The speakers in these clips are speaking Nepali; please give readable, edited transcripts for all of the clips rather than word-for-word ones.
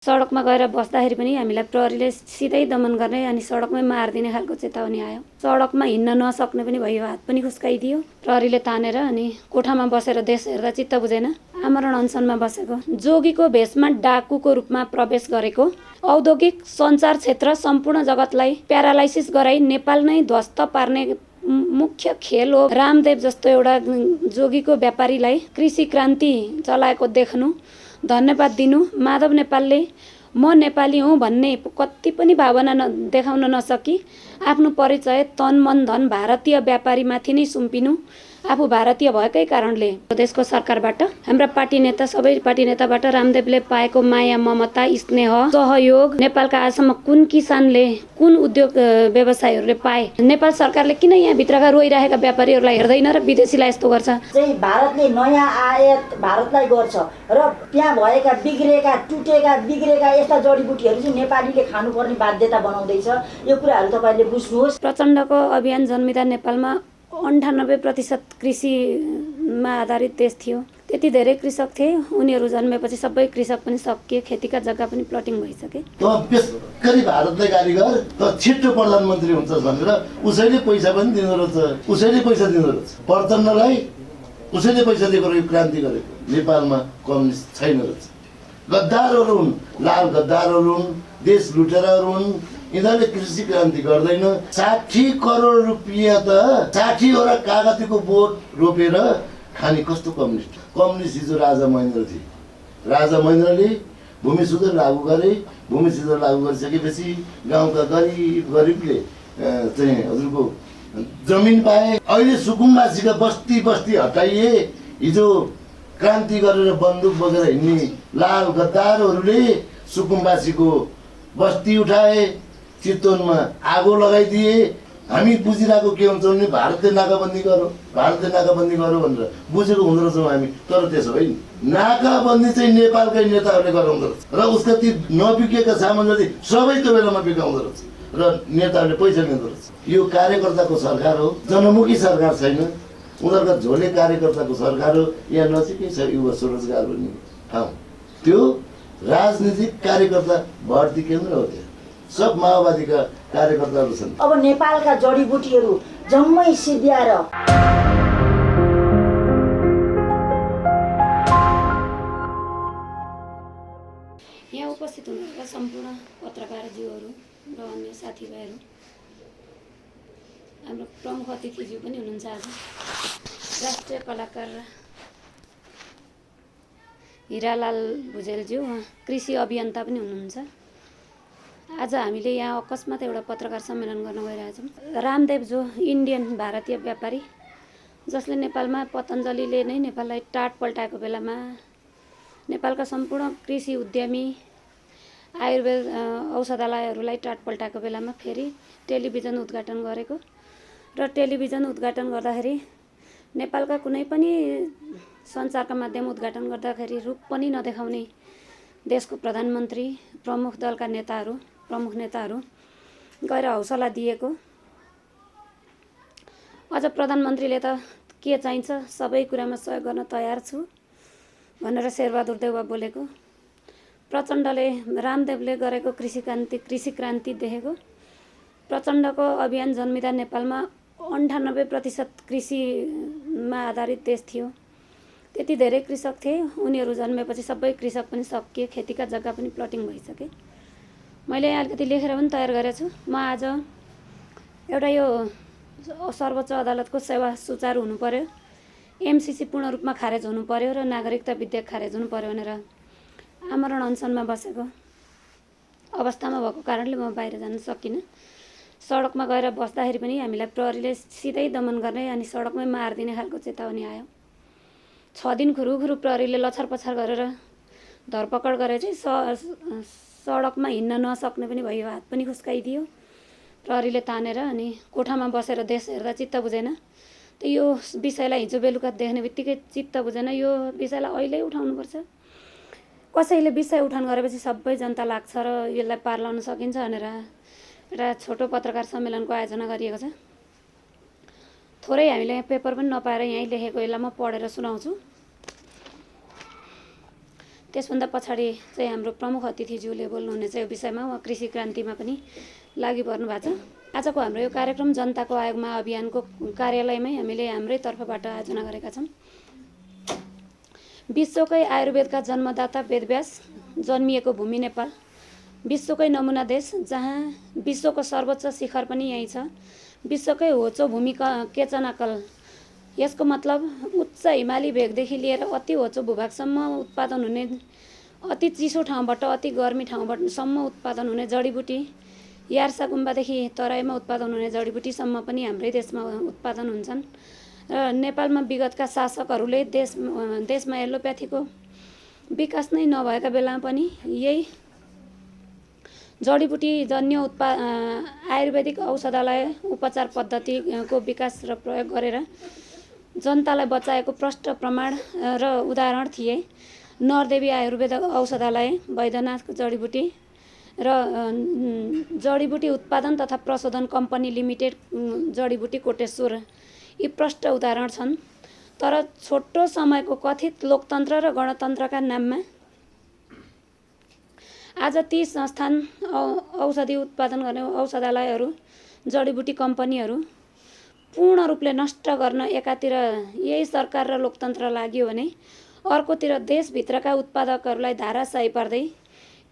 सडकमा गएर बस्दाखेरि पनि हामीलाई प्रहरीले सिधै दमन गर्ने अनि सडकमै मारिदिने खालको चेतावनी आयो। सडकमा हिँड्न नसक्ने पनि भयो, हात पनि खुस्काइदियो प्रहरीले तानेर। अनि कोठामा बसेर देश हेर्दा चित्त बुझेन। आमरण अनसनमा बसेको, जोगीको भेषमा डाकुको रूपमा प्रवेश गरेको, औद्योगिक सञ्चार क्षेत्र सम्पूर्ण जगतलाई प्यारालाइसिस गराई नेपाल नै ध्वस्त पार्ने मुख्य खेल हो। रामदेव जस्तो एउटा जोगीको व्यापारीलाई कृषि क्रान्ति चलाएको देख्नु, धन्यवाद दिनु। माधव नेपालले म नेपाली हुँ भन्ने कति पनि भावना देखाउन नसकी आफ्नो परिचय तन मन धन भारतीय व्यापारीमाथि नै सुम्पिनु, आफू भारतीय भएकै कारणले देशको सरकारबाट, हाम्रा पार्टी नेता, सबै पार्टी नेताबाट रामदेवले पाएको माया, ममता, स्नेह, सहयोग नेपालका आजसम्म कुन किसानले, कुन उद्योग व्यवसायीहरूले पाए? नेपाल सरकारले किन यहाँ भित्रका रोइरहेका व्यापारीहरूलाई हेर्दैन र विदेशीलाई यस्तो गर्छ? चाहिँ भारतले नयाँ आयात भारतलाई गर्छ र त्यहाँ भएका बिग्रेका यस्ता जडीबुटीहरू चाहिँ नेपालीले खानुपर्ने बाध्यता बनाउँदैछ। यो कुराहरू तपाईँले बुझ्नुहोस्। प्रचण्डको अभियान जन्मिँदा नेपालमा 98% कृषिमा आधारित देश थियो। त्यति धेरै कृषक थिए। उनीहरू जन्मेपछि सबै कृषक पनि सकिए, खेतीका जग्गा पनि प्लटिङ भइसके। त बेसकरी भारतलाई गाली गर, त छिटो प्रधानमन्त्री हुन्छ भनेर उसैले पैसा पनि दिँदो रहेछ, उसैले पैसा दिँदो रहेछ। प्रचण्डलाई उसैले पैसा दिएको र यो क्रान्ति गरेको। नेपालमा कम्युनिस्ट छैन रहेछ। गद्दारहरू हुन्, लाल गद्दारहरू हुन्, देश लुटेराहरू हुन्। यिनीहरूले कृषि क्रान्ति गर्दैन। 60 करोड रुपियाँ त 60वटा कागतीको बोट रोपेर खाने कस्तो कम्युनिस्ट? कम्युनिस्ट हिजो राजा महेन्द्र थिए। राजा महेन्द्रले भूमि सुधार लागू गरे। भूमि सुधार लागू गरिसकेपछि गाउँका गरिबले चाहिँ हजुरको जमिन पाए। अहिले सुकुम्बासीका बस्ती हटाइए। हिजो क्रान्ति गरेर बन्दुक बोकेर हिँड्ने लाल गद्दारहरूले सुकुम्बासीको बस्ती उठाए, चितवनमा आगो लगाइदिए। हामी बुझिरहेको के हुन्छ भने भारतले नाकाबन्दी गरो भनेर बुझेको हुँदो रहेछौँ हामी। तर त्यसो होइन। नाकाबन्दी चाहिँ नेपालकै नेताहरूले गराउँदो रहेछ र उसका ती नबिकेका सामान जति सबै त्यो बेलामा बिकाउँदो रहेछ र नेताहरूले पैसा लिँदो रहेछ। यो कार्यकर्ताको सरकार हो, जनमुखी सरकार छैन। उनीहरूका झोले कार्यकर्ताको सरकार हो। यहाँ नजिकै छ युवा स्वरोजगार भन्ने ठाउँ, त्यो राजनीतिक कार्यकर्ता भर्ती केन्द्र हो। त्यहाँ सब माओवादीका कार्यकर्ताहरू छन्। अब नेपालका जडीबुटीहरू जम्मै सिद्ध्याएर यहाँ उपस्थित हुनुभएका सम्पूर्ण पत्रकारज्यूहरू र अन्य साथीभाइहरू, हाम्रो प्रमुख अतिथिज्यू पनि हुनुहुन्छ आज, राष्ट्रिय कलाकार हिरालाल भुजेलज्यू, कृषि अभियन्ता पनि हुनुहुन्छ। आज हामीले यहाँ अकस्मात एउटा पत्रकार सम्मेलन गर्न गइरहेछौँ। रामदेव जो इन्डियन भारतीय व्यापारी, जसले नेपालमा पतञ्जलीले नै नेपाललाई टाट पल्टाएको बेलामा नेपालका सम्पूर्ण कृषि उद्यमी, आयुर्वेद औषधालयहरूलाई टाट पल्टाएको बेलामा फेरि टेलिभिजन उद्घाटन गरेको र टेलिभिजन उद्घाटन गर्दाखेरि नेपालका कुनै पनि सञ्चारका माध्यम उद्घाटन गर्दाखेरि रूप पनि नदेखाउने देशको प्रधानमन्त्री, प्रमुख दलका नेताहरू, प्रमुख नेताहरू गएर हौसला दिएको। अझ प्रधानमन्त्रीले त के चाहिन्छ सबै कुरामा सहयोग गर्न तयार छु भनेर शेरबहादुर देउवा बोलेको। प्रचण्डले, रामदेवले गरेको कृषि क्रान्ति देखेको। प्रचण्डको अभियान जन्मिँदा नेपालमा 98% कृषिमा आधारित देश थियो। त्यति धेरै कृषक थिए। उनीहरू जन्मेपछि सबै कृषक पनि सकिए, खेतीका जग्गा पनि प्लटिङ भइसके। मैले यहाँ अलिकति लेखेर पनि तयार गरेको छु। म आज एउटा यो सर्वोच्च अदालतको सेवा सुचारू हुनु पर्यो, एमसिसी पूर्ण रूपमा खारेज हुनु पर्यो र नागरिकता विधेयक खारेज हुनु पर्यो भनेर आमरण अनसनमा बसेको अवस्थामा भएको कारणले म बाहिर जान सकिनँ। सडकमा गएर बस्दाखेरि पनि हामीलाई प्रहरीले सिधै दमन गर्ने अनि सडकमै मारिदिने खालको चेतावनी आयो। 6 दिन खुरुखुरु प्रहरीले लछार पछार गरेर धरपकड गरेर चाहिँ सडकमा हिँड्न नसक्ने पनि भयो, हात पनि खुस्काइदियो प्रहरीले तानेर। अनि कोठामा बसेर देश हेर्दा चित्त बुझेन। त यो विषयलाई हिजो बेलुका देख्ने बित्तिकै चित्त बुझेन। यो विषयलाई अहिले उठाउनुपर्छ। कसैले विषय उठान गरेपछि सबै जनता लाग्छ र यसलाई पार लाउन सकिन्छ भनेर एउटा छोटो पत्रकार सम्मेलनको आयोजना गरिएको छ। थोरै हामीले पेपर पनि नपाएर यहीँ लेखेको, यसलाई म पढेर सुनाउँछु। त्यसभन्दा पछाडि चाहिँ हाम्रो प्रमुख अतिथिज्यूले बोल्नुहुनेछ यो विषयमा। उहाँ कृषि क्रान्तिमा पनि लागि पर्नु भएको छ। आजको हाम्रो यो कार्यक्रम जनताको आयोगमा अभियानको कार्यालयमै हामीले हाम्रै तर्फबाट आयोजना गरेका छौँ। विश्वकै आयुर्वेदका जन्मदाता वेदव्यास जन्मिएको भूमि नेपाल, विश्वकै नमुना देश जहाँ विश्वको सर्वोच्च शिखर पनि यहीँ छ। विश्वकै होचो भूमि केचनाकल, यसको मतलब उच्च हिमाली भेगदेखि लिएर अति होचो भूभागसम्म उत्पादन हुने, अति चिसो ठाउँबाट अति गर्मी ठाउँबाटसम्म उत्पादन हुने जडीबुटी, यार्सा गुम्बादेखि तराईमा उत्पादन हुने जडीबुटीसम्म पनि हाम्रै देशमा उत्पादन हुन्छन्। र नेपालमा विगतका शासकहरूले देशमा एलोप्याथीको विकास नै नभएका बेलामा पनि यही जडीबुटी जन्य आयुर्वेदिक औषधालय उपचार पद्धतिको विकास र प्रयोग गरेर जनतालाई बचाएको प्रष्ट प्रमाण र उदाहरण थिए। नरदेवी आयुर्वेद औषधालय, वैद्यनाथ जडीबुटी र जडीबुटी उत्पादन तथा प्रशोधन कम्पनी लिमिटेड जडीबुटी कोटेश्वर, यी प्रष्ट उदाहरण छन्। तर छोटो समयको कथित लोकतन्त्र र गणतन्त्रका नाममा आज ती संस्थान, औषधि उत्पादन गर्ने औषधालयहरू, जडीबुटी कम्पनीहरू पूर्ण रूपले नष्ट गर्न एकातिर यही सरकार र लोकतन्त्र लाग्यो भने अर्कोतिर देशभित्रका उत्पादकहरूलाई धाराशाही पार्दै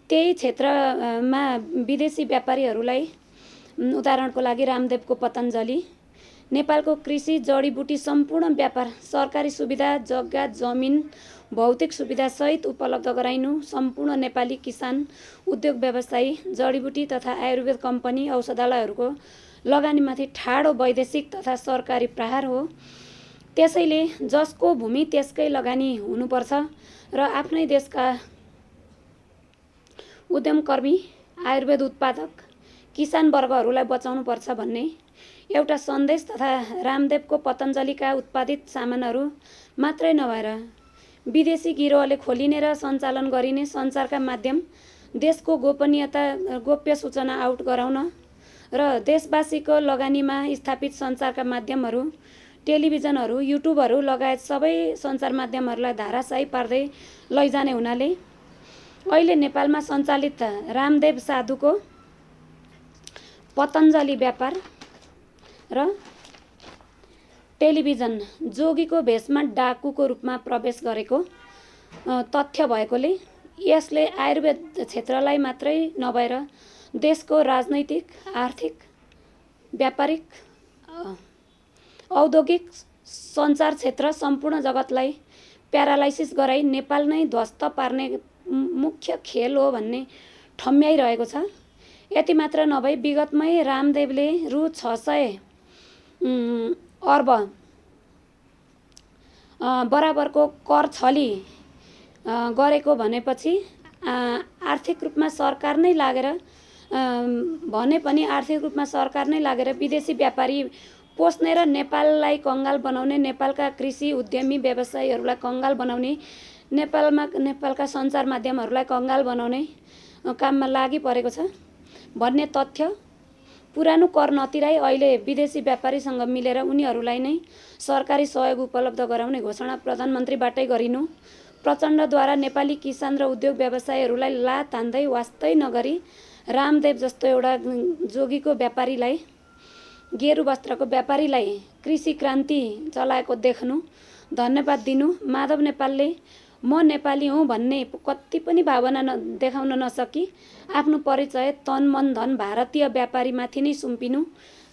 त्यही क्षेत्रमा विदेशी व्यापारीहरूलाई, उदाहरणको लागि रामदेवको पतञ्जली, नेपालको कृषि जडीबुटी सम्पूर्ण व्यापार, सरकारी सुविधा, जग्गा जमिन, भौतिक सुविधा सहित उपलब्ध गराइनु, सम्पूर्ण नेपाली किसान, उद्योग व्यवसायी, जडीबुटी तथा आयुर्वेद कम्पनी, औषधालयहरूको लगानीमाथि ठाडो वैदेशिक तथा सरकारी प्रहार हो। त्यसैले जसको भूमि त्यसकै लगानी हुनुपर्छ र आफ्नै देशका उद्यमकर्मी, आयुर्वेद उत्पादक, किसान वर्गहरूलाई बचाउनुपर्छ भन्ने एउटा सन्देश तथा रामदेवको पतञ्जलीका उत्पादित सामानहरू मात्रै नभएर विदेशी गिरोहले खोलिने र सञ्चालन गरिने सञ्चारका माध्यम, देशको गोपनीयता, गोप्य सूचना आउट गराउन र देशवासीको लगानीमा स्थापित सञ्चारका माध्यमहरू, टेलिभिजनहरू, युट्युबहरू लगायत सबै सञ्चार माध्यमहरूलाई धाराशाही पार्दै लैजाने हुनाले अहिले नेपालमा सञ्चालित रामदेव साधुको पतञ्जली व्यापार र टेलिभिजन जोगीको भेषमा डाकुको रूपमा प्रवेश गरेको तथ्य भएकोले यसले आयुर्वेद क्षेत्रलाई मात्रै नभएर देशको राजनैतिक, आर्थिक, व्यापारिक, औद्योगिक, सञ्चार क्षेत्र सम्पूर्ण जगतलाई प्यारालाइसिस गराई नेपाल नै ध्वस्त पार्ने मुख्य खेल हो भन्ने ठम्याइरहेको छ। यति मात्र नभई विगतमै रामदेवले रु 600 अर्ब बराबरको कर छली गरेको भनेपछि आर्थिक रूपमा सरकार नै लागेर आर्थिक रूपमा सरकार नै लागेर विदेशी व्यापारी पोस्ने र नेपाललाई कङ्गाल बनाउने, नेपालका कृषि उद्यमी व्यवसायीहरूलाई कङ्गाल बनाउने, नेपालका सञ्चार माध्यमहरूलाई कङ्गाल बनाउने काममा लागि परेको छ भन्ने तथ्य पुरानो कर नतिराई अहिले विदेशी व्यापारीसँग मिलेर उनीहरूलाई नै सरकारी सहयोग उपलब्ध गराउने घोषणा प्रधानमन्त्रीबाटै गरिनु, प्रचण्डद्वारा नेपाली किसान र उद्योग व्यवसायीहरूलाई लात हान्दै वास्तै नगरी रामदेव जस्तो एउटा जोगीको व्यापारीलाई, गेरु वस्त्रको व्यापारीलाई कृषि क्रान्ति चलाएको देख्नु, धन्यवाद दिनु। माधव नेपालले म नेपाली हुँ भन्ने कति पनि भावना देखाउन नसकी आफ्नो परिचय तन मन धन भारतीय व्यापारीमाथि नै सुम्पिनु,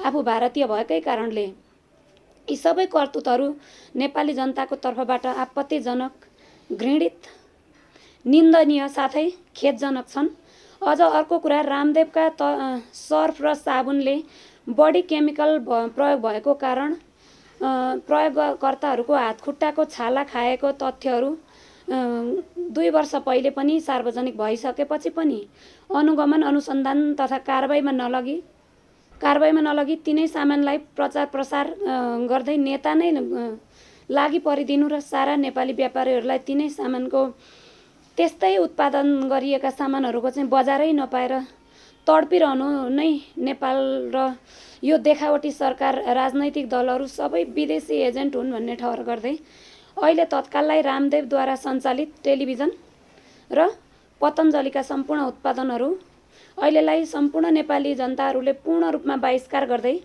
आफू भारतीय भएकै कारणले यी सबै करतुतहरू नेपाली जनताको तर्फबाट आपत्तिजनक, घृणित, निन्दनीय साथै खेदजनक छन्। अझ अर्को कुरा, रामदेवका सर्फ र साबुनले बढी केमिकल प्रयोग भएको कारण प्रयोगकर्ताहरूको हातखुट्टाको छाला खाएको तथ्यहरू 2 वर्ष पहिले पनि सार्वजनिक भइसकेपछि पनि अनुगमन, अनुसन्धान तथा कारबाहीमा नलगी तिनै सामानलाई प्रचार प्रसार गर्दै नेता नै लागि परिदिनु र सारा नेपाली व्यापारीहरूलाई तिनै सामानको, त्यस्तै उत्पादन गरिएका सामानहरूको चाहिँ बजारै नपाएर तडपिरहनु नै नेपाल र यो देखावटी सरकार, राजनैतिक दलहरू सबै विदेशी एजेन्ट हुन् भन्ने ठहर गर्दै अहिले तत्काललाई रामदेवद्वारा सञ्चालित टेलिभिजन र पतञ्जलिका सम्पूर्ण उत्पादनहरू अहिलेलाई सम्पूर्ण नेपाली जनताहरूले पूर्ण रूपमा बहिष्कार गर्दै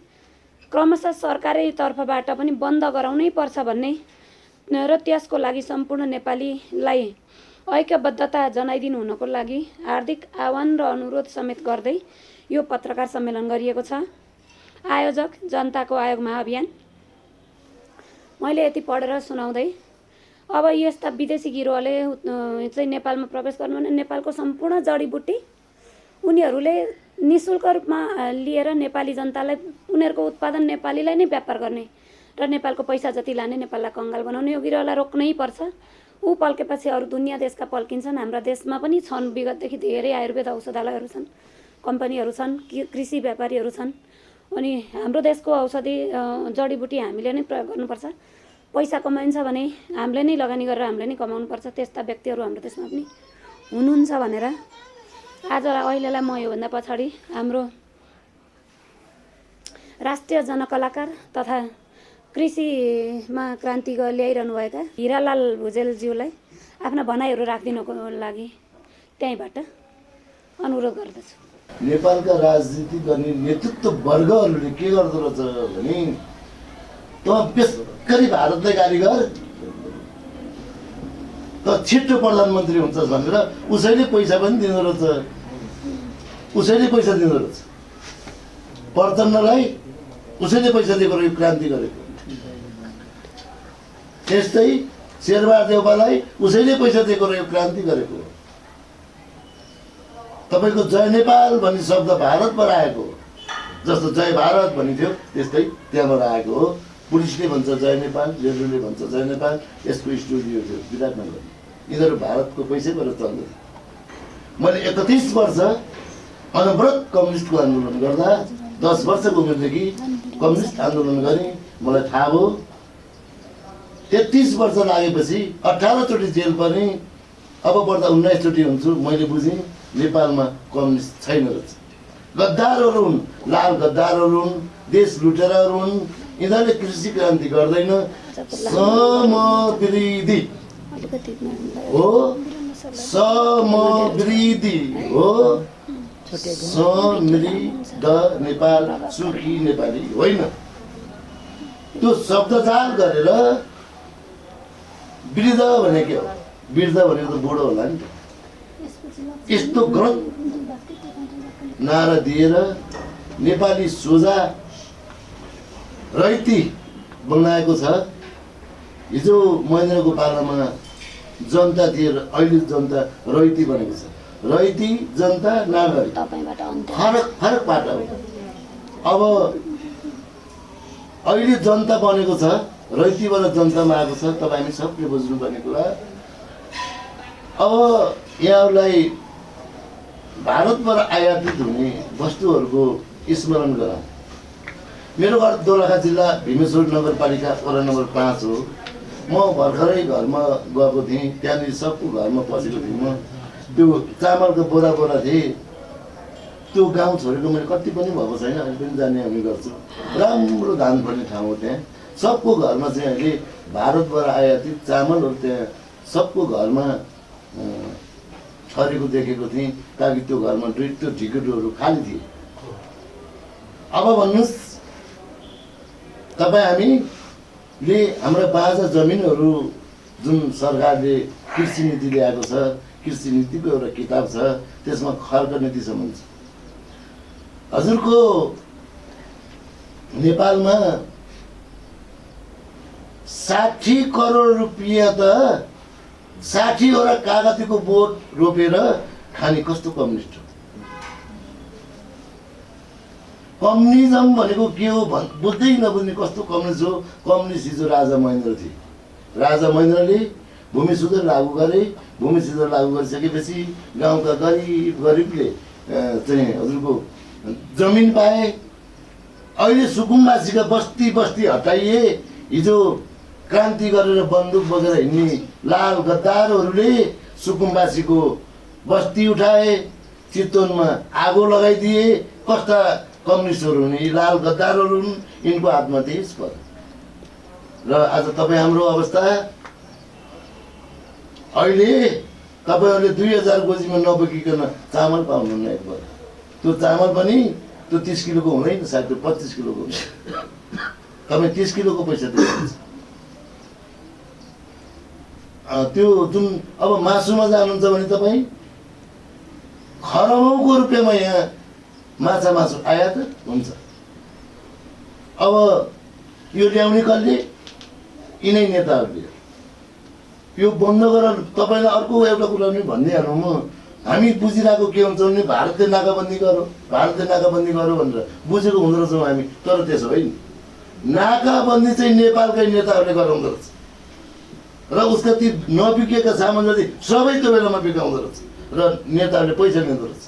क्रमशः सरकारी तर्फबाट पनि बन्द गराउनै पर्छ भन्ने र त्यसको लागि सम्पूर्ण नेपालीलाई ऐक्यबद्धता जनाइदिनु हुनको लागि हार्दिक आह्वान र अनुरोध समेत गर्दै यो पत्रकार सम्मेलन गरिएको छ। आयोजक जनताको आयोग महाअभियान। मैले यति पढेर सुनाउँदै अब यस्ता विदेशी गिरोहले चाहिँ नेपालमा प्रवेश गर्नु भने नेपालको सम्पूर्ण जडीबुटी उनीहरूले निःशुल्क रूपमा लिएर नेपाली जनतालाई उनीहरूको उत्पादन नेपालीलाई नै व्यापार गर्ने र नेपालको पैसा जति लाने नेपाललाई कङ्गाल बनाउने यो गिरोहलाई रोक्नै पर्छ। ऊ पल्केपछि अरू दुनियाँ देशका पल्किन्छन्। हाम्रा देशमा पनि छन्, विगतदेखि धेरै आयुर्वेद औषधालयहरू छन्, कम्पनीहरू छन्, कृषि व्यापारीहरू छन्। अनि हाम्रो देशको औषधि जडीबुटी हामीले नै प्रयोग गर्नुपर्छ। पैसा कमाइन्छ भने हामीले नै लगानी गरेर हामीले नै कमाउनुपर्छ। त्यस्ता व्यक्तिहरू हाम्रो देशमा पनि हुनुहुन्छ भनेर आज अहिलेलाई म योभन्दा पछाडि हाम्रो राष्ट्रिय जनकलाकार तथा कृषिमा क्रान्ति ल्याइरहनुभएका हिरालाल भुजेलज्यूलाई आफ्ना भनाइहरू राखिदिनको लागि त्यहीँबाट अनुरोध गर्दछु। नेपालका राजनीति गर्ने नेतृत्व वर्गहरूले के गर्दो रहेछ भने त बेसकरी भारतलाई गाली गर, त छिटो प्रधानमन्त्री हुन्छस् भनेर उसैले पैसा पनि दिँदो रहेछ, उसैले पैसा दिँदो रहेछ। प्रचण्डलाई उसैले पैसा दिएको यो क्रान्ति गरेको। त्यस्तै शेरबहादुर देउपालाई उसैले पैसा दिएको र यो क्रान्ति गरेको। तपाईँको जय नेपाल भन्ने शब्द भारतबाट आएको, जस्तो जय भारत भनिन्थ्यो त्यस्तै त्यहाँबाट आएको हो। पुलिसले भन्छ जय नेपाल, रेडियोले भन्छ जय नेपाल। यसको स्टुडियो थियो विराटनगर। यिनीहरू भारतको पैसैबाट चल्दै। मैले 31 वर्ष अनवरत कम्युनिस्टको आन्दोलन गर्दा 10 वर्षको उमेरदेखि कम्युनिस्ट आन्दोलन गरेँ। मलाई थाहा भयो 33 वर्ष लागेपछि 18 चोटि जेल पर्ने, अब बढ्दा 19 चोटि हुन्छु। मैले बुझेँ नेपालमा कम्युनिस्ट छैन रहेछ। गद्दारहरू हुन्, लाल गद्दारहरू हुन्, देश लुटेराहरू हुन्। यिनीहरूले कृषि क्रान्ति गर्दैन, समविरोधी हो, समविरोधी हो। समृद्ध नेपाल, सुखी नेपाली होइन। त्यो शब्दजाल गरेर वृद्ध भने के हो? वृद्ध भनेको त बुढो होला नि त। यस्तो गलत नारा दिएर नेपाली सोझा रैती बनाएको छ। हिजो महेन्द्रको पालामा जनता थिए, अहिले जनता रैती बनेको छ। रैती जनता नागरिक फरक फरक पाटा हो। अब अहिले जनता बनेको छ, रैतीबाट जनतामा आएको छ। तपाईँ हामी सबले बुझ्नुपर्ने कुरा। अब यहाँहरूलाई भारतबाट आयातित हुने वस्तुहरूको स्मरण गराउँ। मेरो घर दोलखा जिल्ला भीमेश्वर नगरपालिका वडा नम्बर 5 हो। म भर्खरै घरमा गएको थिएँ, त्यहाँनिर सबको घरमा पसेको थिएँ। म त्यो चामलको बोरा बोरा थिएँ। त्यो गाउँ छोडेको मैले कति पनि भएको छैन, अहिले पनि जाने हामी गर्छु। राम्रो धान पर्ने ठाउँ हो त्यहाँ। सबको घरमा चाहिँ अहिले भारतबाट आयातित चामलहरू त्यहाँ सबको घरमा छरेको देखेको थिएँ। ताकि त्यो घरमा त्यो ढिकुटहरू खाली थिए। अब भन्नुहोस्, तपाईँ हामीले हाम्रा बाजा जमिनहरू जुन सरकारले कृषि नीति ल्याएको छ, कृषि नीतिको एउटा किताब छ, त्यसमा खर्क नीतिसम्म छ। हजुरको नेपालमा 60 करोड रुपियाँ त 60 वटा कागतीको बोट रोपेर खाने कस्तो कम्युनिस्ट हो? कम्युनिजम भनेको के हो बुझ्दै नबुझ्ने कस्तो कम्युनिस्ट हो? कम्युनिस्ट हिजो राजा महेन्द्र थिए। राजा महेन्द्रले भूमि सुधार लागू गरे। भूमि सुधार लागू गरिसकेपछि गाउँका गरिबले चाहिँ हजुरको जमिन पाए। अहिले सुकुम्बासीका बस्ती बस्ती हटाइए। हिजो क्रान्ति गरेर बन्दुक बोकेर हिँड्ने लाल गद्दारहरूले सुकुम्बासीको बस्ती उठाए, चितवनमा आगो लगाइदिए। कस्ता कम्युनिस्टहरू हुन्? लाल गद्दारहरू हुन्। यिनको हातमा देश पर्यो। र आज तपाईँ हाम्रो अवस्था अहिले तपाईँहरूले 2000 गोजीमा नबोकिकन चामल पाउनुहुन्न एक वर्ष। त्यो चामल पनि त्यो 30 किलोको हुँदैन, सायद त्यो 25 किलोको हुन्छ। तपाईँ 30 किलोको पैसा दिनुहुन्छ। त्यो जुन अब मासुमा जानुहुन्छ भने तपाईँ खरबौँको रुपियाँमा यहाँ मासु आयात हुन्छ। अब यो ल्याउने कसले? यिनै नेताहरूले। यो बन्द गरेर तपाईँलाई अर्को एउटा कुरा पनि भनिदिइहालौँ म, हामी बुझिरहेको के हुन्छ भने भारतले नाकाबन्दी गरौँ भनेर बुझेको हुँदो रहेछौँ हामी, तर त्यसो होइन। नाकाबन्दी चाहिँ नेपालकै नेताहरूले गराउँदो रहेछ र उसका ती नबिकेका सामान जति सबै त्यो बेलामा बिकाउँदो रहेछ र नेताहरूले पैसा लिँदो रहेछ।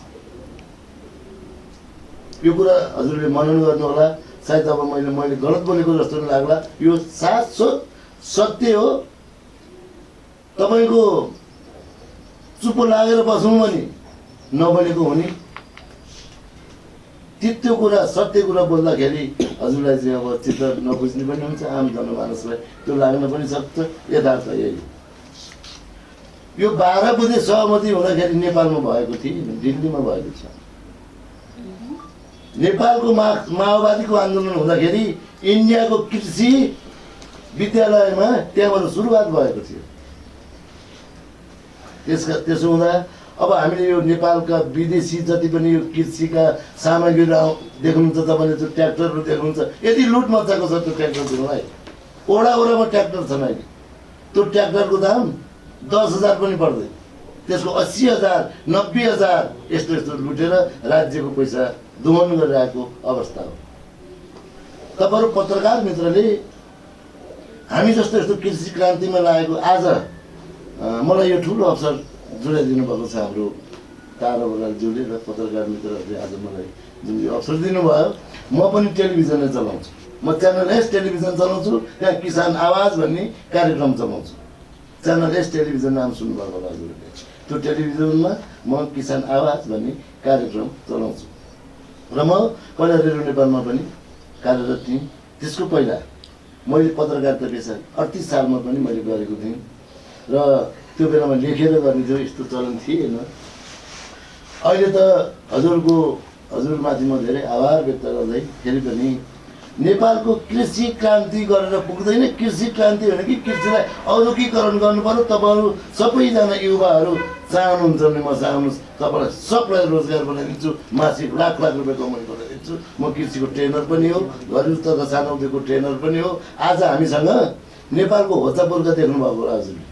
यो कुरा हजुरले मनन गर्नु होला। सायद अब मैले गलत बोलेको जस्तो पनि लाग्ला, यो शाश्वत सत्य हो। तपाईँको चुप्पो लागेर बस्नु पनि नबोलेको हुने, त्यो कुरा सत्य कुरा बोल्दाखेरि हजुरलाई चाहिँ अब चित्त नबुझ्ने पनि हुन्छ, आम जनमानसलाई त्यो लाग्न पनि सक्छ। यथार्थ यही यो 12 बुधे सहमति हुँदाखेरि नेपालमा भएको थियो, दिल्लीमा भएको छ। नेपालको माओवादीको आन्दोलन हुँदाखेरि इन्डियाको कृषि विद्यालयमा त्यहाँबाट सुरुवात भएको थियो। त्यसो हुँदा अब हामीले यो नेपालका विदेशी जति पनि यो कृषिका सामग्रीहरू देख्नुहुन्छ, तपाईँले त्यो ट्र्याक्टरहरू देख्नुहुन्छ, यति लुट मच्चाएको छ त्यो ट्र्याक्टरहरूलाई। ओडामा ट्र्याक्टर छन् अहिले, त्यो ट्र्याक्टरको दाम 10,000 पनि पर्दैन, त्यसको 80,000 90,000 यस्तो लुटेर राज्यको पैसा दोहन गरिरहेको अवस्था हो। तपाईँहरू पत्रकार मित्रले हामी जस्तो यस्तो कृषि क्रान्तिमा लागेको आज मलाई यो ठुलो अवसर जोडाइदिनु भएको छ हाम्रो तारा बरालज्यूले र पत्रकार मित्रहरूले आज मलाई जुन यो अवसर दिनुभयो। म पनि टेलिभिजन चलाउँछु, म च्यानल एस टेलिभिजन चलाउँछु, त्यहाँ किसान आवाज भन्ने कार्यक्रम चलाउँछु। च्यानल एस टेलिभिजन नाम सुन्नुभएको होला हजुरले। त्यो टेलिभिजनमा म किसान आवाज भन्ने कार्यक्रम चलाउँछु र म पहिला रेडियो नेपालमा पनि कार्यरत थिएँ। त्यसको पहिला मैले पत्रकारिता पेसा 38 सालमा पनि मैले गरेको थिएँ र त्यो बेलामा लेखेर गर्ने थियो, यस्तो चलन थिएन। अहिले त हजुरमाथि म धेरै आभार व्यक्त गर्दै फेरि पनि नेपालको कृषि क्रान्ति गरेर पुग्दैन। कृषि क्रान्ति भने कि कृषिलाई औद्योगिकरण गर्नु पर्यो। तपाईँहरू सबैजना युवाहरू चाहनुहुन्छ भने म चाहनुहोस्, तपाईँलाई सबलाई रोजगार बनाइदिन्छु, मासिक लाख रुपियाँ कमाइ बनाइदिन्छु। म कृषिको ट्रेनर पनि हो, घरेलु तथा सानो उद्योगको ट्रेनर पनि हो। आज हामीसँग नेपालको होचापुर्खा देख्नुभएको होला हजुरले,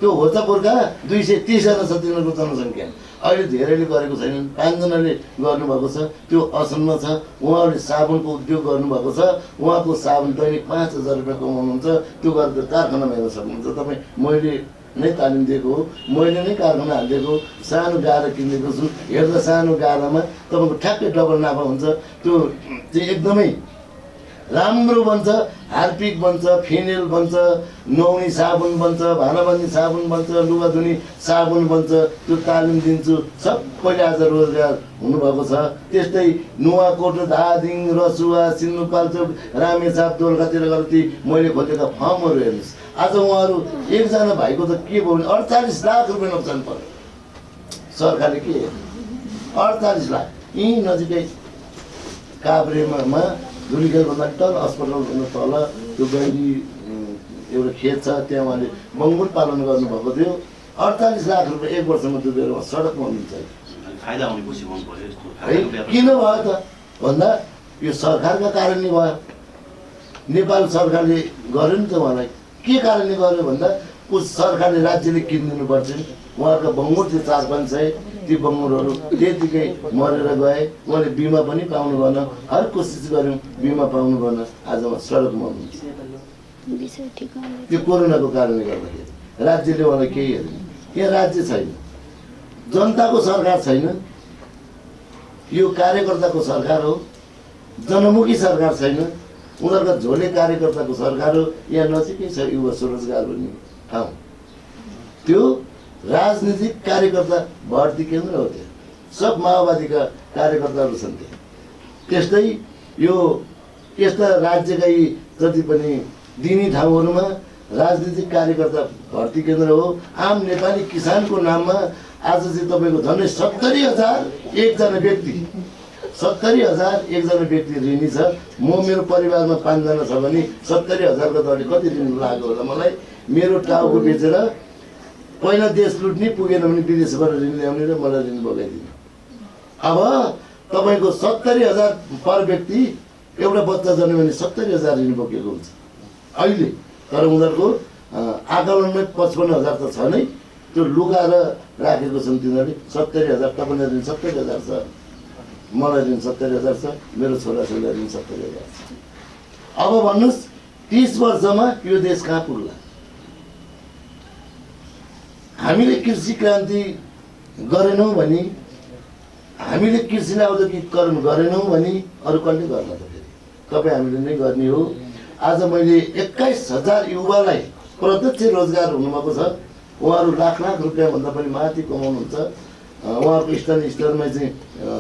त्यो होचापुर्खा 230 जना छ तिनीहरूको जनसङ्ख्या। अहिले धेरैले गरेको छैनन्, 5 जनाले गर्नुभएको छ, त्यो असन्न छ। उहाँहरूले साबुनको उद्योग गर्नुभएको छ, उहाँको साबुन दैनिक 5,000 रुपियाँ कमाउनुहुन्छ। त्यो गरेर कारखानामा हेर्न सक्नुहुन्छ तपाईँ। मैले नै तालिम दिएको हो, मैले नै कारखाना हालिदिएको, सानो गाडा किनिदिएको छु। हेर्दा सानो गाडामा तपाईँको ठ्याक्कै डबल नाफा हुन्छ। त्यो चाहिँ एकदमै राम्रो बन्छ, हार्पिक बन्छ, फिनेल बन्छ, नुहाउने साबुन बन्छ, भाँडा बाँध्ने साबुन बन्छ, लुगा धुने साबुन बन्छ। त्यो तालिम दिन्छु। सबैले आज रोजगार हुनुभएको छ। त्यस्तै नुवाकोट, धादिङ, रसुवा, सिन्धुपाल्चोक, रामेछाप, दोलखातिर गएर ती मैले खोलेका फर्महरू हेर्नुहोस्। आज उहाँहरू एकजना भाइको त के भयो भने 48 लाख रुपियाँ नोक्सान पर्यो। सरकारले के हेर्नु? 48 लाख। यहीँ नजिकै काभ्रेमा धुलीखेलभन्दा तल अस्पतालभन्दा तल त्यो गैरी एउटा खेत छ, त्यहाँ उहाँले मङ्गुर पालन गर्नुभएको थियो। 48 लाख रुपियाँ एक वर्षमा डुबेर सडकमा हुनुहुन्छ। किन भयो त भन्दा यो सरकारका कारणले भयो। नेपाल सरकारले गर्यो नि त उहाँलाई। के कारणले गर्यो भन्दा उस सरकारले राज्यले किनिदिनु पर्छ। उहाँका बङ्गुर थियो 4-5 सय, ती बङ्गुरहरू त्यतिकै मरेर गए। उहाँले बिमा पनि पाउनु भएन, हर कोसिस गऱ्यौँ बिमा पाउनु भएन। आज उहाँ सडकमा हुनुहुन्छ। त्यो कोरोनाको कारणले गर्दाखेरि राज्यले उहाँलाई केही हेर्दैन। यहाँ राज्य छैन, जनताको सरकार छैन, यो कार्यकर्ताको सरकार हो, जनमुखी सरकार छैन। उनीहरूका झोले कार्यकर्ताको सरकार हो। यहाँ नजिकै छ युवा स्वरोजगार भन्ने ठाउँ, त्यो राजनीतिक कार्यकर्ता भर्ती केन्द्र हो। त्यहाँ सब माओवादीका कार्यकर्ताहरू छन् त्यहाँ। त्यस्तै यो यस्ता राज्यका जति पनि दिने ठाउँहरूमा राजनीतिक कार्यकर्ता भर्ती केन्द्र हो। आम नेपाली किसानको नाममा आज चाहिँ तपाईँको झन्डै 70,000 एकजना व्यक्ति 70,000 एकजना व्यक्ति ऋणी छ। म मेरो परिवारमा 5 जना छ भने 70,000 को त कति ऋण लाग्यो होला मलाई। मेरो टाउको बेचेर पहिला देश लुट्ने, पुगेन भने विदेशबाट ऋण ल्याउने र मलाई ऋण बोकाइदिने। अब तपाईँको 70,000 पर व्यक्ति, एउटा बच्चा जन्म्यो भने 70,000 ऋण बोकेको हुन्छ अहिले। तर उनीहरूको आकलनमै 55,000 त छ नै, त्यो लुगाएर राखेको छन् तिनीहरूले। 70,000 तपाईँलाई ऋण 70,000 छ, मलाई ऋण 70,000 छ, मेरो छोराछोरीलाई ऋण 70,000 छ। अब भन्नुहोस् 30 वर्षमा यो देश कहाँ पुग्ला? हामीले कृषि क्रान्ति गरेनौँ भने, हामीले कृषिलाई औद्योगिकरण गरेनौँ भने अरू कसले गर्न त फेरि? तपाईँ हामीले नै गर्ने हो। आज मैले 21,000 युवालाई प्रत्यक्ष रोजगार हुनुभएको छ। उहाँहरू लाख लाख रुपियाँभन्दा पनि माथि कमाउनुहुन्छ। उहाँहरूको स्थानीय स्तरमा चाहिँ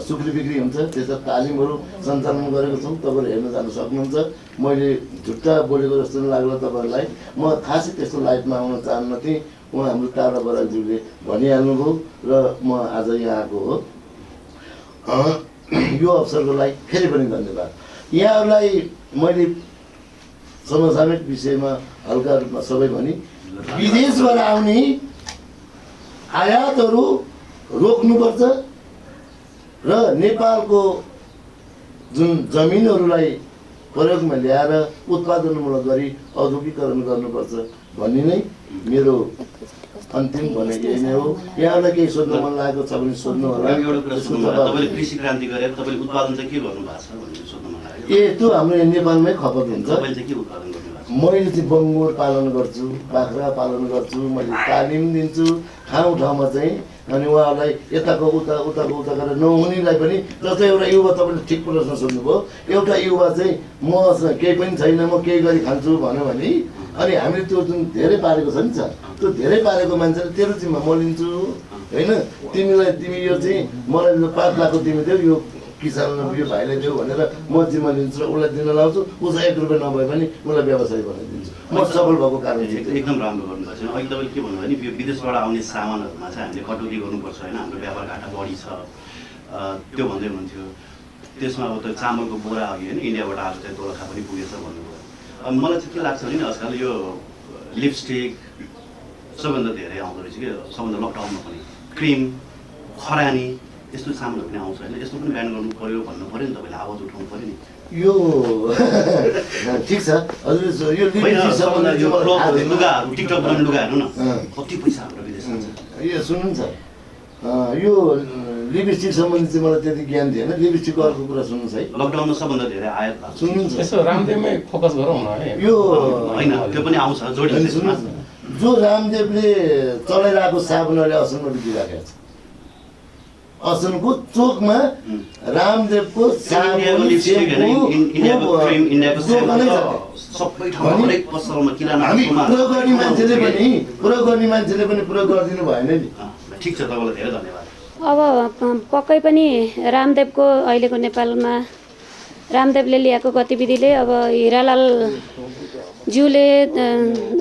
सुक्री बिक्री हुन्छ, त्यस्ता तालिमहरू सञ्चालन गरेको छौँ। तपाईँहरू हेर्न जान सक्नुहुन्छ। मैले झुट्टा बोलेको जस्तो लाग्ला तपाईँहरूलाई। म खासै त्यस्तो लाइफमा आउन चाहन्न थिएँ। उहाँ हाम्रो टाढा बराज्यूले भनिहाल्नुभयो र म आज यहाँ आएको हो। यो अवसरको लागि फेरि पनि धन्यवाद। यहाँहरूलाई मैले समसामयिक विषयमा हल्का रूपमा सबै भनी, विदेशबाट आउने आयातहरू रोक्नुपर्छ र नेपालको जुन जमिनहरूलाई प्रयोगमा ल्याएर उत्पादनमूलक गरी औद्योगिकरण गर्नुपर्छ भन्ने नै मेरो अन्तिम भने यही नै हो। यहाँलाई केही सोध्न मन लागेको छ भने सोध्नु होला। तपाईँले कृषि क्रान्ति गरेर तपाईँले उत्पादन चाहिँ के गर्नु भएको छ भनेर सोध्न मन लाग्यो। त्यो हाम्रो नेपालमै खपत हुन्छ। तपाईँले चाहिँ के उत्पादन गर्नु भएको छ? मैले चाहिँ बङ्गुर पालन गर्छु, बाख्रा पालन गर्छु, मैले तालिम दिन्छु ठाउँ ठाउँमा चाहिँ। अनि उहाँहरूलाई यताको उता गरेर नहुनेलाई पनि, जस्तै एउटा युवा, तपाईँले ठिक प्रश्न सोध्नुभयो। एउटा युवा चाहिँ मसँग केही पनि छैन, म केही गरी खान्छु भन्यो भने, अनि हामीले त्यो जुन धेरै पारेको छ नि छ, त्यो धेरै पारेको मान्छेले तेरो जिम्मा म लिन्छु होइन, तिमी यो चाहिँ मलाई 5 लाखको तिमी देऊ, यो किसानलाई यो भाइले देऊ भनेर म जिम्मा लिन्छु र उसलाई दिन लाउँछु। उसलाई 1 रुपियाँ नभए पनि उसलाई व्यवसाय बनाइदिन्छु। म सफल भएको कारण एकदम राम्रो गर्नुभएको छैन। अहिले तपाईँले के भन्नुभयो भने यो विदेशबाट आउने सामानहरूमा चाहिँ हामीले कटौती गर्नुपर्छ होइन, हाम्रो व्यापार घाटा बढी छ त्यो भन्दै हुनुहुन्थ्यो। त्यसमा अब त चामलको बोरा अघि होइन इन्डियाबाट आएको चाहिँ दोलखा पनि पुगेछ भन्नुभयो। अब मलाई चाहिँ के लाग्छ भने आजकल यो लिपस्टिक सबभन्दा धेरै आउँदो रहेछ कि, सबभन्दा लकडाउनमा पनि क्रिम, खरानी यस्तो सामानहरू पनि आउँछ होइन, यस्तो पनि ब्यान गर्नु पऱ्यो भन्नु पऱ्यो नि, तपाईँले आवाज उठाउनु पऱ्यो नि। यो ठिक छ हजुर। यो लुगाहरू टिकटक बनाउने लुगाहरू न कति पैसा हाम्रो विदेशमा छ। यो सुन्नुहुन्छ, यो लिपस्टिक सम्बन्धी चाहिँ मलाई त्यति ज्ञान थिएन। लिपस्टिकको अर्को कुरा सुन्नुहोस् है, लकडाउनमा सबभन्दा धेरै आयात भएको सुन्नुहुन्छ। यसो रामदेवमै फोकस गरौँ न है। यो होइन, त्यो पनि आउँछ जोडिन्छ। सुन्नुहोस् न, जो रामदेवले चलाइरहेको साबुनले असलमा बिग्रिराखेको छ। असलको चोकमा रामदेवको साबुन हामी प्रयोग गर्ने मान्छेले पनि प्रयोग गरिदिनु भएन नि। ठिक छ, तपाईँलाई धेरै धन्यवाद। अब पक्कै पनि रामदेवको अहिलेको नेपालमा रामदेवले ल्याएको गतिविधिले अब हिरालाल ज्यूले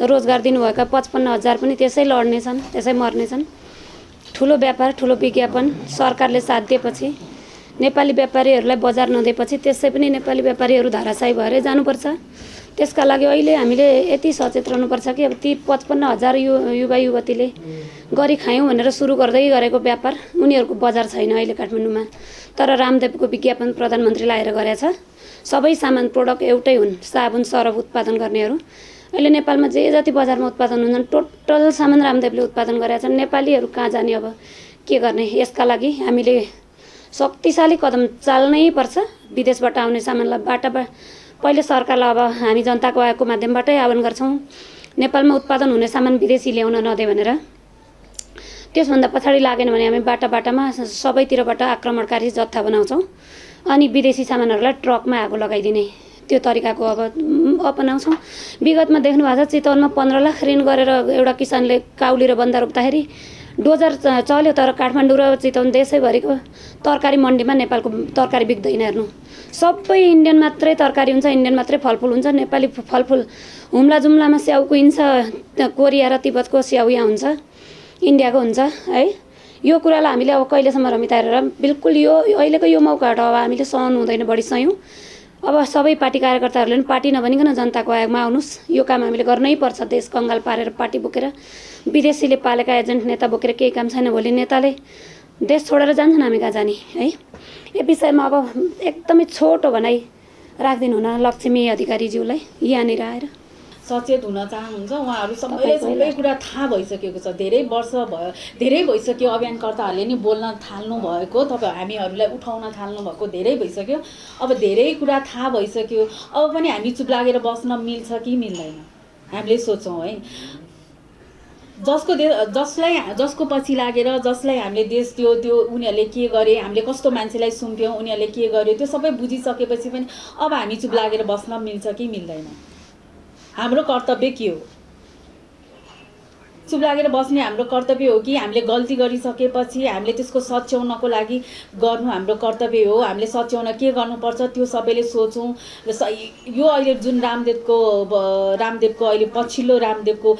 रोजगार दिनुभएका 55,000 पनि त्यसै लड्नेछन्, त्यसै मर्नेछन्। ठुलो व्यापार, ठुलो विज्ञापन सरकारले साथ दिएपछि, नेपाली व्यापारीहरूलाई बजार नदिएपछि त्यसै पनि नेपाली व्यापारीहरू धाराशायी भएरै जानुपर्छ। त्यसका लागि अहिले हामीले यति सचेत रहनुपर्छ कि अब ती 55,000 युवा युवतीले गरी खायौँ भनेर सुरु गर्दै गरेको व्यापार, उनीहरूको बजार छैन अहिले काठमाडौँमा। तर रामदेवको विज्ञापन प्रधानमन्त्रीले आएर गरेछ। सबै सामान प्रोडक्ट एउटै हुन्, साबुन सरफ उत्पादन गर्नेहरू। अहिले नेपालमा जे जति बजारमा उत्पादन हुन्छन् टोटल सामान रामदेवले उत्पादन गरेका छन्। नेपालीहरू कहाँ जाने, अब के गर्ने? यसका लागि हामीले शक्तिशाली कदम चाल्नै पर्छ। विदेशबाट आउने सामानलाई पहिले सरकारलाई अब हामी जनताको आयोगको माध्यमबाटै आह्वान गर्छौँ, नेपालमा उत्पादन हुने सामान विदेशी ल्याउन नदे भनेर। त्यसभन्दा पछाडि लागेन भने हामी बाटामा सबैतिरबाट आक्रमणकारी जत्था बनाउँछौँ अनि विदेशी सामानहरूलाई ट्रकमा आगो लगाइदिने त्यो तरिकाको अब अपनाउँछौँ। विगतमा देख्नु भएको छ चितवनमा 15 लाख ऋण गरेर एउटा किसानले काउली र बन्दा रोप्दाखेरि डोजर चल्यो तर काठमाडौँ र चितवन देशैभरिको तरकारी मन्डीमा नेपालको तरकारी बिक्दैन। हेर्नु सबै इन्डियन मात्रै तरकारी हुन्छ, इन्डियन मात्रै फलफुल हुन्छ। नेपाली फलफुल हुम्ला जुम्लामा स्याउ कुहिन्छ, कोरिया र तिब्बतको स्याउ यहाँ हुन्छ, इन्डियाको हुन्छ है। यो कुरालाई हामीले अब कहिलेसम्म रमिताएर बिल्कुल यो अहिलेको यो मौकाबाट अब हामीले सहनु हुँदैन, बढी सयौँ। अब सबै पार्टी कार्यकर्ताहरूले पनि पार्टी नभनिकन जनताको आयोगमा आउनुहोस्, यो काम हामीले गर्नै पर्छ। देश कङ्गाल पारेर पार्टी बोकेर विदेशीले पालेका एजेन्ट नेता बोकेर केही काम छैन। भोलि नेताले देश छोडेर जान्छन्, हामी कहाँ जाने है। यो विषयमा अब एकदमै छोटो भनाइ राखिदिनु हुन लक्ष्मी अधिकारीज्यूलाई यहाँनिर आएर। सचेत हुन चाहनुहुन्छ उहाँहरू सबैले सबै कुरा थाहा भइसकेको छ। धेरै वर्ष भयो, धेरै भइसक्यो अभियानकर्ताहरूले नि बोल्न थाल्नु भएको, तपाईँ हामीहरूलाई उठाउन थाल्नु भएको धेरै भइसक्यो। अब धेरै कुरा थाहा भइसक्यो, अब पनि हामी चुप लागेर बस्न मिल्छ कि मिल्दैन हामीले सोचौँ है। जसको पछि लागेर जसलाई हामीले देश त्यो उनीहरूले के गरे, हामीले कस्तो मान्छेलाई सुम्प्यौँ, उनीहरूले के गर्यो, त्यो सबै बुझिसकेपछि पनि अब हामी चुप लागेर बस्न मिल्छ कि मिल्दैन, हाम्रो कर्तव्य के हो? चुप लागेर बस्ने हाम्रो कर्तव्य हो कि हामीले गल्ती गरिसकेपछि हामीले त्यसको सच्याउनको लागि गर्नु हाम्रो कर्तव्य हो? हामीले सच्याउन के गर्नुपर्छ त्यो सबैले सोचौँ। र यो अहिले जुन रामदेवको अहिले पछिल्लो रामदेवको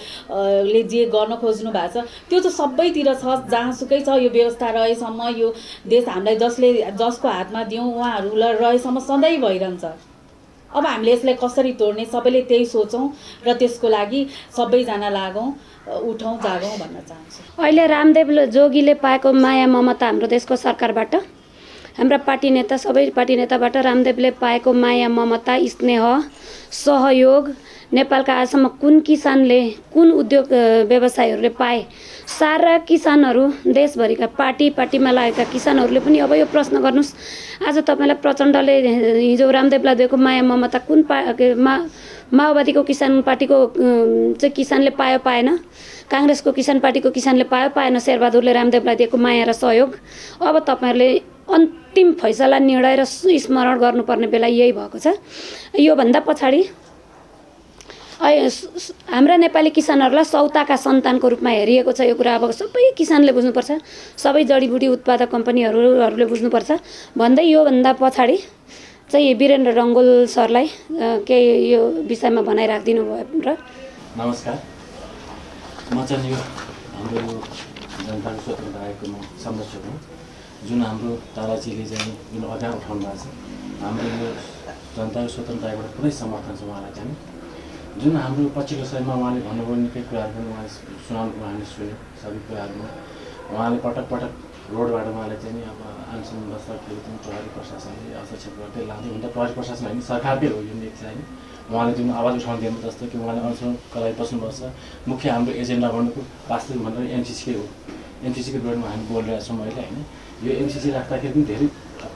ले जे गर्न खोज्नु भएको छ त्यो त सबैतिर छ, जहाँसुकै छ। यो व्यवस्था रहेसम्म, यो देश हामीलाई जसको हातमा दियौँ उहाँहरूलाई रहेसम्म सधैँ भइरहन्छ। अब हामीले यसलाई कसरी तोड्ने सबैले त्यही सोचौँ र त्यसको लागि सबैजना लागौँ, उठौँ जागौँ भन्न चाहन्छु। अहिले रामदेव जोगीले पाएको माया ममता हाम्रो देशको सरकारबाट, हाम्रा पार्टी नेता सबै पार्टी नेताबाट रामदेवले पाएको माया ममता स्नेह सहयोग नेपालका आजसम्म कुन किसानले कुन उद्योग व्यवसायीहरूले पाए? सारा किसानहरू देशभरिका पार्टीमा लागेका किसानहरूले पनि अब यो प्रश्न गर्नुहोस्। आज तपाईँलाई प्रचण्डले हिजो रामदेवलाई दिएको माया ममता कुन माओवादीको किसान पार्टीको चाहिँ किसानले पायो पाएन, काङ्ग्रेसको किसान पार्टीको किसानले पायो पाएन शेरबहादुरले रामदेवलाई दिएको माया र सहयोग? अब तपाईँहरूले अन्तिम फैसला निर्णय र स्मरण गर्नुपर्ने बेला यही भएको छ। योभन्दा पछाडि हाम्रा नेपाली किसानहरूलाई सौताका सन्तानको रूपमा हेरिएको छ। यो कुरा अब सबै किसानले बुझ्नुपर्छ, सबै जडीबुटी उत्पादक कम्पनीहरूले बुझ्नुपर्छ भन्दै योभन्दा पछाडि चाहिँ वीरेन्द्र रङ्गोल सरलाई केही यो विषयमा भनाइराखिदिनु भयो। र नमस्कार, म चाहिँ यो हाम्रो यो जनताको स्वतन्त्र आयोगको म संरक्षक हुँ। जुन हाम्रो ताराजीले चाहिँ जुन अभियान उठाउनु भएको छ, हाम्रो यो जनताको स्वतन्त्र आयोगबाट पुरै समर्थन छ उहाँलाई चाहिँ। जुन हाम्रो पछिल्लो समयमा उहाँले भन्नुभयो निकै कुराहरू पनि उहाँले सुनाउनु, हामीले सुन्यौँ सबै कुराहरूमा। उहाँले पटक पटक रोडबाट उहाँले चाहिँ नि अब अनसन बस्दाखेरि चाहिँ प्रहरी प्रशासनले हस्तक्षेप गर्दै लाँदै हुन्छ। प्रहरी प्रशासन होइन, सरकारकै हो यो नीति चाहिँ। उहाँले जुन आवाज उठाउनु दिनु जस्तो कि उहाँले अनसनको लागि बस्नुपर्छ। मुख्य हाम्रो एजेन्डा भनेको वास्तविक भनेर एमसिसीकै हो, एमसिसीको विरोधमा हामी बोलिरहेको छौँ अहिले होइन। यो एमसिसी राख्दाखेरि पनि धेरै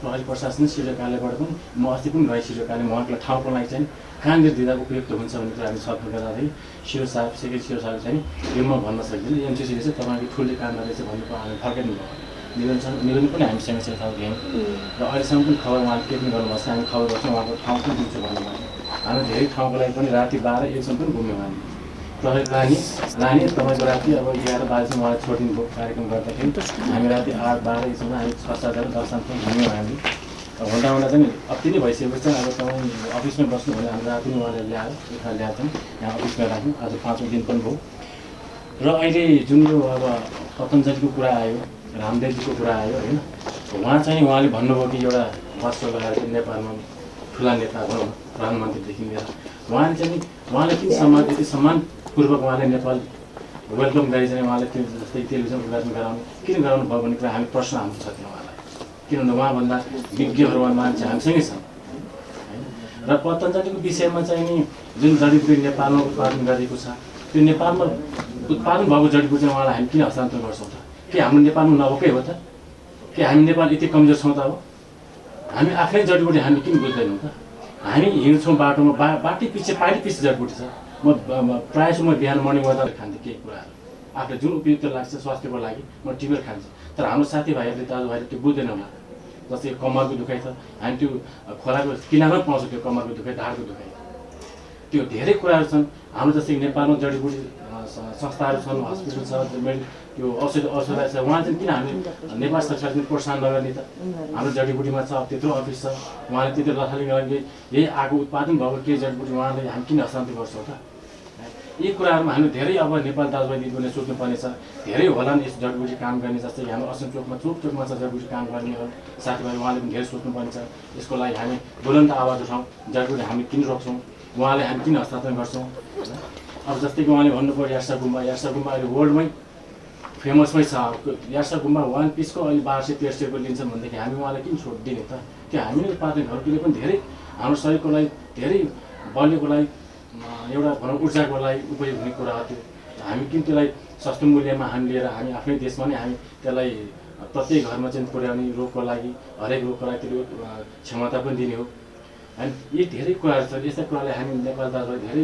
प्रहरी प्रशासन सिडिओ कार्यालयबाट पनि म अस्ति पनि गएँ सिडिओ कार्यालय, उहाँको ठाउँको लागि चाहिँ कहाँनिर दिँदा उपयुक्त हुन्छ भन्ने कुरा हामी छलफल गर्दाखेरि सिडिओ साहब सेक्रेटरी साहब चाहिँ यो म भन्न सक्दिनँ, एमसिसीले चाहिँ तपाईँको ठुलो काम गरेछ भन्ने कुरा हामी फर्कै भयो। निवेदन पनि हामीसँग थाहा थियौँ र अहिलेसम्म पनि खबर उहाँले के पनि गर्नुभएको छ, हामी खबर गर्छौँ उहाँको ठाउँ पनि दिन्छु भन्नुभयो। हामी धेरै ठाउँको लागि पनि राति 12-1 पनि घुम्यौँ हामी। प्रहरी लाने तपाईँको राति अब 11 बजीसम्म उहाँले छोडिदिनु भयो कार्यक्रम गर्दाखेरि। हामी राति 8-12 हामी 6-7 10 पनि घुम्यौँ हामी। हुँदा चाहिँ अति नै भइसकेपछि चाहिँ अब तपाईँ अफिसमै बस्नु भने हाम्रो राति नै उहाँले ल्याएर उठाएर ल्याएर चाहिँ यहाँ अफिसमा राख्यौँ। आज 5औँ दिन पनि भयो। र अहिले जुन यो अब पतञ्जलीको कुरा आयो, रामदेवजीको कुरा आयो होइन, उहाँले भन्नुभयो कि एउटा वर्ष लगाएर नेपालमा ठुला नेता भनौँ प्रधानमन्त्रीदेखि लिएर उहाँले किन सम्मानपूर्वक उहाँले नेपाल वेलकम गरी चाहिँ उहाँले त्यो जस्तै टेलिभिजन उद्घाटन किन गराउनु भयो भन्ने कुरा हामी प्रश्न हाम्रो छ त्यो उहाँलाई। किनभने उहाँभन्दा विज्ञहरू मान्छे हामीसँगै छन् होइन। र पतञ्जलीको विषयमा चाहिँ नि जुन जडीबुटी नेपालमा उत्पादन गरेको छ, त्यो नेपालमा उत्पादन भएको जडीबुटी चाहिँ उहाँलाई हामी किन हस्तान्तरण गर्छौँ त? के हाम्रो नेपालमा नभएकै हो त? के हामी नेपाल यति कमजोर छौँ त? अब हामी आफ्नै जडीबुटी हामी किन बुझ्दैनौँ त? हामी हिँड्छौँ बाटोमा, पाइली पछि जडीबुटी छ। म प्रायः जसो म बिहान मर्निङ वाक खान्थेँ केही कुराहरू आफूलाई जुन उपयुक्त लाग्छ स्वास्थ्यको लागि म टिपेर खान्छु। तर हाम्रो साथीभाइहरूले दाजुभाइले त्यो बुझ्दैन होला। जस्तै कमरको दुखाइ छ, हामी त्यो खोलाको किनारमा पाउँछौँ त्यो कमरको दुखाइ, ढाडको दुखाइ, त्यो धेरै कुराहरू छन्। हाम्रो जस्तै नेपालमा जडीबुटी संस्थाहरू छन्, हस्पिटल छ, त्यो औषधालय छ, उहाँ चाहिँ किन हामी नेपाल सरकारले प्रोत्साहन नगर्ने त? हाम्रो जडीबुटीमा छ, त्यत्रो अफिस छ, उहाँले त्यत्रो लथालिङ गरेर यही आगो उत्पादन भएको केही जडीबुटी उहाँले हामी किन हस्तान्तरण गर्छौँ त? यी कुराहरूमा हामी धेरै अब नेपाल दाजुभाइ दिदीबहिनीले सोच्नुपर्नेछ। धेरै होलान् यस जडीबुटी काम गर्ने, जस्तै हाम्रो असम चोकमा चोकमा छ जडीबुटी काम गर्नेहरू साथीभाइ, उहाँले पनि धेरै सोच्नुपर्ने छ। यसको लागि हामी बुलन्द आवाज उठाउँ, जडीबुटी हामी किन रोक्छौँ, उहाँले हामी किन हस्तान्तरण गर्छौँ? अब जस्तै कि उहाँले भन्नुभयो यार्सा गुम्बा अहिले वर्ल्डमै फेमसमै छ। यार्सा गुम्बा वान पिसको अहिले 1200-1300 रुपियाँ लिन्छन् भनेदेखि हामी उहाँलाई किन छुट दिने त? त्यो हामीले पार्टीहरूले पनि धेरै हाम्रो शरीरको लागि धेरै बलिएको लागि एउटा भनौँ ऊर्जाको लागि उपयोग हुने कुरा हो। त्यो हामी किन त्यसलाई सस्तो मूल्यमा हामी लिएर हामी आफ्नै देशमा नै हामी त्यसलाई प्रत्येक घरमा चाहिँ पुर्याउने, रोगको लागि हरेक रोगको लागि त्यो क्षमता पनि दिने हो। अनि यी धेरै कुराहरू छन्। यस्ता कुरालाई हामी नेपाल दाजुभाइ धेरै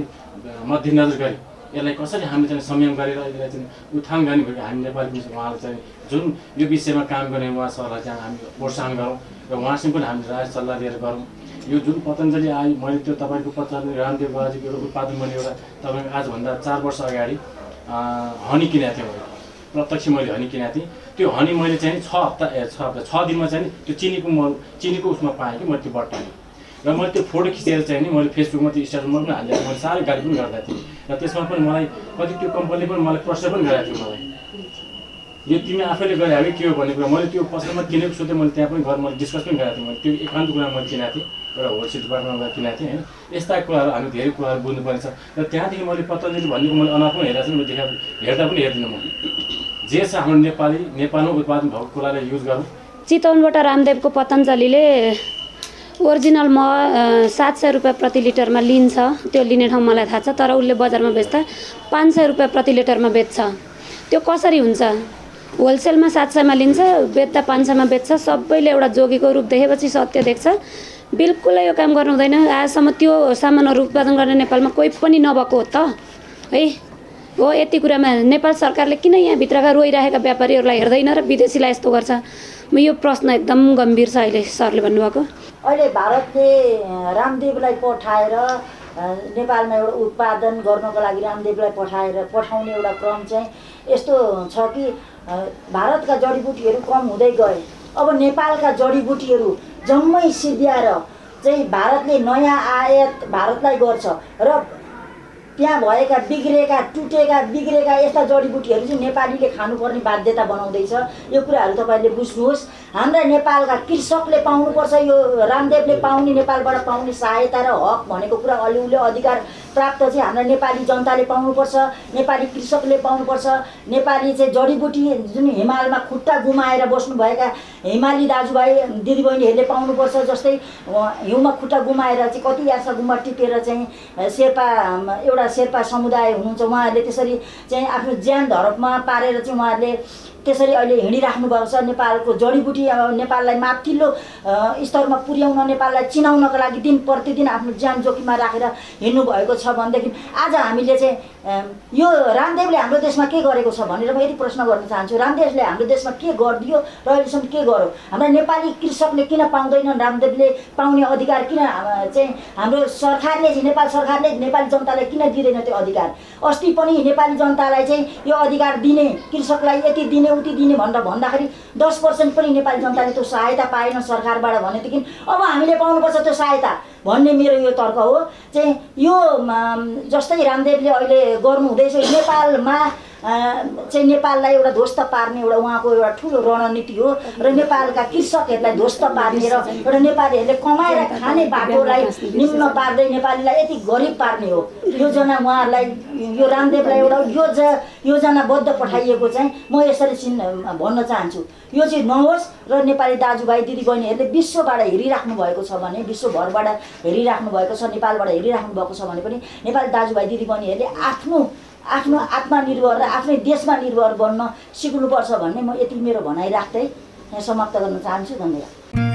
मध्यनजर गरी यसलाई कसरी हामीले चाहिँ संयम गरेर यसलाई चाहिँ उत्थान गर्ने भएको हामी नेपाली उहाँलाई चाहिँ जुन यो विषयमा काम गर्ने उहाँ सरलाई चाहिँ हामी प्रोत्साहन गरौँ र उहाँसँग पनि हामी राय सल्लाह लिएर गरौँ। यो जुन पतञ्जलि आयो, मैले त्यो तपाईँको पतञ्जलि रामदेव बाबाजीको एउटा उत्पादन मैले एउटा तपाईँको आजभन्दा 4 वर्ष अगाडि हनी किनेको थिएँ। मैले प्रत्यक्ष मैले हनी किनेको थिएँ। त्यो हनी मैले चाहिँ 6 दिनमा चाहिँ त्यो चिनीको उसमा पाएँ कि मैले त्यो बट्टाएँ र मैले त्यो फोटो खिचेर चाहिँ नि मैले फेसबुकमा त्यो स्ट्याटसमा पनि हालेको, मैले साह्रै गाली पनि गर्दा थिएँ र त्यसमा पनि मलाई कति त्यो कम्पनीले पनि मलाई प्रश्न पनि गरेको थियो मलाई, यो तिमी आफैले गरे हामी के हो भन्ने कुरा। मैले त्यो पसलमा किनेको सोधेँ, मैले त्यहाँ पनि गएर मैले डिस्कस पनि गरेको थिएँ। मैले त्यो एकान्त कुरा मैले किनेको थिएँ, एउटा होलसेल डिपार्टमेन्टमा गएर किनेको थिएँ होइन। यस्ता कुराहरू हामी धेरै कुराहरू बुझ्नुपर्ने छ र त्यहाँदेखि मैले पतञ्जलि भन्नेको मैले अनुहार पनि हेरेको छु, मैले हेर्दा पनि हेर्दिनँ। म जे छ हाम्रो नेपालमा उत्पादन भएको कुरालाई युज गरौँ। चितवनबाट रामदेवको पतञ्जलिले ओरिजिनल 700 रुपियाँ प्रति लिटरमा लिन्छ। त्यो लिने ठाउँ मलाई थाहा छ, तर उसले बजारमा बेच्दा 500 रुपियाँ प्रति लिटरमा बेच्छ। त्यो कसरी हुन्छ? होलसेलमा 700मा लिन्छ, बेच्दा 500मा बेच्छ। सबैले एउटा जोगीको रूप देखेपछि सत्य देख्छ। बिल्कुलै यो काम गर्नु हुँदैन। आजसम्म त्यो सामानहरू उत्पादन गर्ने नेपालमा कोही पनि नभएको हो त है हो। यति कुरामा नेपाल सरकारले किन यहाँभित्रका रोइरहेका व्यापारीहरूलाई हेर्दैन र विदेशीलाई यस्तो गर्छ? म यो प्रश्न एकदम गम्भीर छ अहिले सरले भन्नुभएको। अहिले भारतले रामदेवलाई पठाएर नेपालमा एउटा उत्पादन गर्नको लागि रामदेवलाई पठाउने एउटा क्रम चाहिँ यस्तो छ कि भारतका जडीबुटीहरू कम हुँदै गए। अब नेपालका जडीबुटीहरू जम्मै सिद्ध्याएर चाहिँ भारतले नयाँ आयात भारतलाई गर्छ र त्यहाँ भएका बिग्रेका यस्ता जडीबुटीहरू चाहिँ नेपालीले खानुपर्ने बाध्यता बनाउँदैछ। यो कुराहरू तपाईँले बुझ्नुहोस्। हाम्रा नेपालका कृषकले पाउनुपर्छ, यो रामदेवले पाउने नेपालबाट पाउने सहायता र हक भनेको कुरा अलिउले अधिकार प्राप्त चाहिँ हाम्रा नेपाली जनताले पाउनुपर्छ, नेपाली कृषकले पाउनुपर्छ। नेपाली चाहिँ जडीबुटी जुन हिमालमा खुट्टा गुमाएर बस्नुभएका हिमाली दाजुभाइ दिदीबहिनीहरूले पाउनुपर्छ। जस्तै हिउँमा खुट्टा गुमाएर चाहिँ कति यार्सा गुम्बा टिपेर चाहिँ एउटा शेर्पा समुदाय हुनुहुन्छ, उहाँहरूले त्यसरी चाहिँ आफ्नो ज्यान धरपमा पारेर चाहिँ उहाँहरूले त्यसरी अहिले हिँडिराख्नु भएको छ। नेपालको जडीबुटी नेपाललाई माथिल्लो स्तरमा पुर्याउन, नेपाललाई चिनाउनको लागि दिन प्रतिदिन आफ्नो ज्यान जोखिममा राखेर हिँड्नु भएको छ भनेदेखि आज हामीले चाहिँ यो रामदेवले हाम्रो देशमा के गरेको छ भनेर म यति प्रश्न गर्न चाहन्छु। रामदेवले हाम्रो देशमा के गरिदियो र अहिलेसम्म के गर्यो? हाम्रा नेपाली कृषकले किन पाउँदैनन्? रामदेवले पाउने अधिकार किन चाहिँ हाम्रो सरकारले चाहिँ नेपाल सरकारले नेपाली जनतालाई किन दिँदैन त्यो अधिकार? अस्ति पनि नेपाली जनतालाई चाहिँ यो अधिकार दिने, कृषकलाई यति दिने उति दिने भनेर भन्दाखेरि 10% पनि नेपाली जनताले त्यो सहायता पाएन सरकारबाट भनेदेखि अब हामीले पाउनुपर्छ त्यो सहायता भन्ने मेरो यो तर्क हो। चाहिँ यो जस्तै रामदेवले अहिले गर्नु हुँदैछ नेपालमा चाहिँ नेपाललाई एउटा ध्वस्त पार्ने एउटा उहाँको एउटा ठुलो रणनीति हो र नेपालका कृषकहरूलाई ध्वस्त पार्ने र एउटा नेपालीहरूले कमाएर खाने बाटोलाई निम्न पार्दै नेपालीलाई यति गरिब पार्ने हो योजना उहाँहरूलाई। यो रामदेवलाई एउटा योजनाबद्ध पठाइएको चाहिँ म यसरी भन्न चाहन्छु। यो चाहिँ नहोस् र नेपाली दाजुभाइ दिदीबहिनीहरूले विश्वबाट हेरिराख्नु भएको छ भने, विश्वभरबाट हेरिराख्नु भएको छ, नेपालबाट हेरिराख्नु भएको छ भने पनि नेपाली दाजुभाइ दिदीबहिनीहरूले आफ्नो आत्मनिर्भर र आफ्नै देशमा निर्भर बन्न सिक्नुपर्छ भन्ने म यति मेरो भनाइ राख्दै समाप्त गर्न चाहन्छु। धन्यवाद।